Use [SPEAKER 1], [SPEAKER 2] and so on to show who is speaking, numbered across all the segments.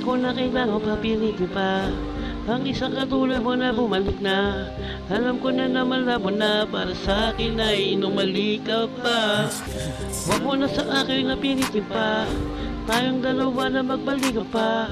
[SPEAKER 1] ko na kailangan papilitin pa ang isang katulad mo na bumalik na. Alam ko na malabo na para sa akin ay numalik ka pa. Huwag mo na sa akin napilitin pa, tayong dalawa na magbalikan pa.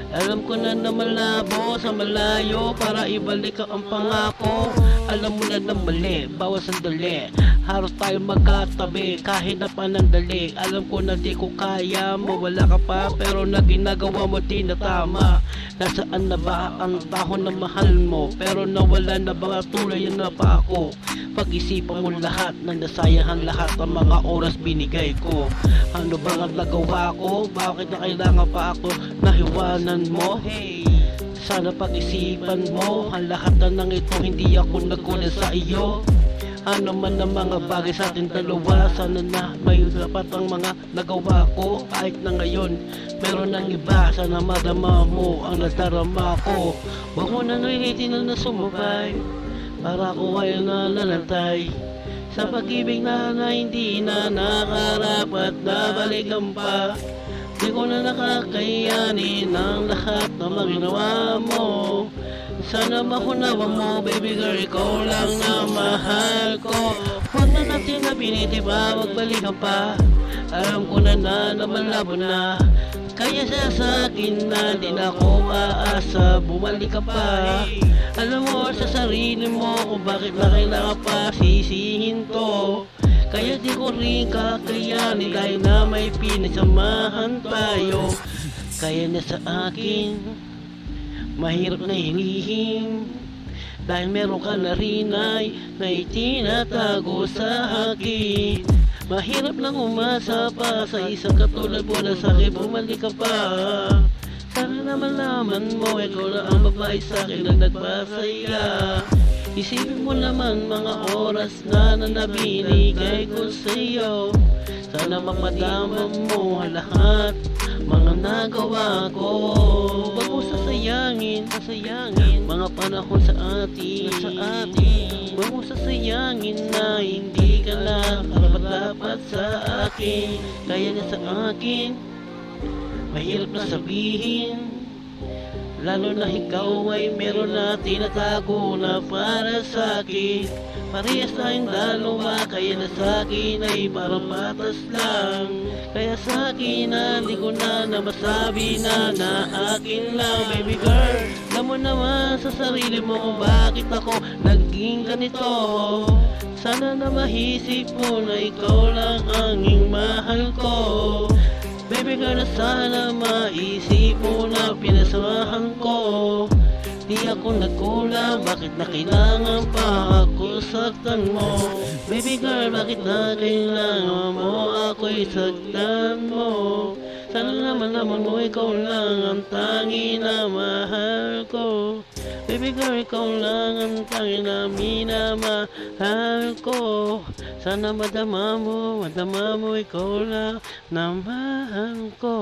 [SPEAKER 1] Alam ko na malabo sa malayo para ibalik ka ang pangako. Alam mo na mali, bawat sandali halos tayo magkatabi kahit na panandali. Alam ko na di ko kaya mo, wala ka pa pero na ginagawa mo di na tama. Nasaan na ba ang tao na mahal mo, pero nawala na ba tulay na pa ako? Pag-isipan mo lahat ng nasayahan, lahat ng mga oras binigay ko. Ano ba ang nagawa ko? Bakit na kailangan pa ako nahiwanan mo? Hey, sana pag-isipan mo ang lahat na nang ito, hindi ako nagkulang sa iyo. Ano man ang mga bagay sa ating dalawa, sana na may dapat ang mga nagawa ko. Kahit na ngayon meron ng iba, sana madama mo ang nadarama ko. Huwag mo na nahihitin na sumabay para ako ay nalalantay sa pag-ibig na hindi na nakarapat na balikan pa. Di ko na nakakayanin ang lahat na maginawa mo. Sana makunawa mo, baby girl, ikaw lang na mahal ko. Huwag na natin na biniti pa, magbalikan pa. Alam ko na malabo na, kaya sa akin na di na ako aasa, bumalik ka pa. Alam mo sa sarili mo kung bakit na kailangan pa sisihin to. Kaya di ko rin kakayanin dahil na may pinagsamahan tayo. Kaya na sa akin mahirap na hilihim, dahil meron ka na rin ay na itinatago sa akin. Mahirap lang umasa pa sa isang katulad mo na sa'kin, bumalik ka pa. Sana naman malaman mo, ikaw na ang babae sa'kin na nagpasaya. Isipin mo naman mga oras na nabinigay ko sa'yo. Sana mapadama mo lahat mga nagawa ko. Huwag mo sasayangin mga panahon sa atin. Huwag mo sasayangin na hindi ka na karapat-dapat sa akin. Kaya na sa akin mahirap na sabihin, lalo na ikaw ay meron na tinatago na para sa akin. Parehas tayong dalawa, kaya na sa akin ay parang patas lang. Kaya sa akin na di ko na masabi na akin lang. Baby girl, alam mo naman sa sarili mo kung bakit ako naging ganito. Sana na mahisip mo na ikaw lang ang mahal ko. Baby girl, sana maisip mo na pinasamahan ko. Di ako nagkulang, bakit na kailangan pa ako saktan mo? Baby girl, bakit na kailangan mo ako'y saktan mo? Sana naman mo ikaw lang ang tangi na mahal ko. Baby girl, ikaw lang ang tangi na minamahal ko. Sana madama mo ikaw lang na mahal ko.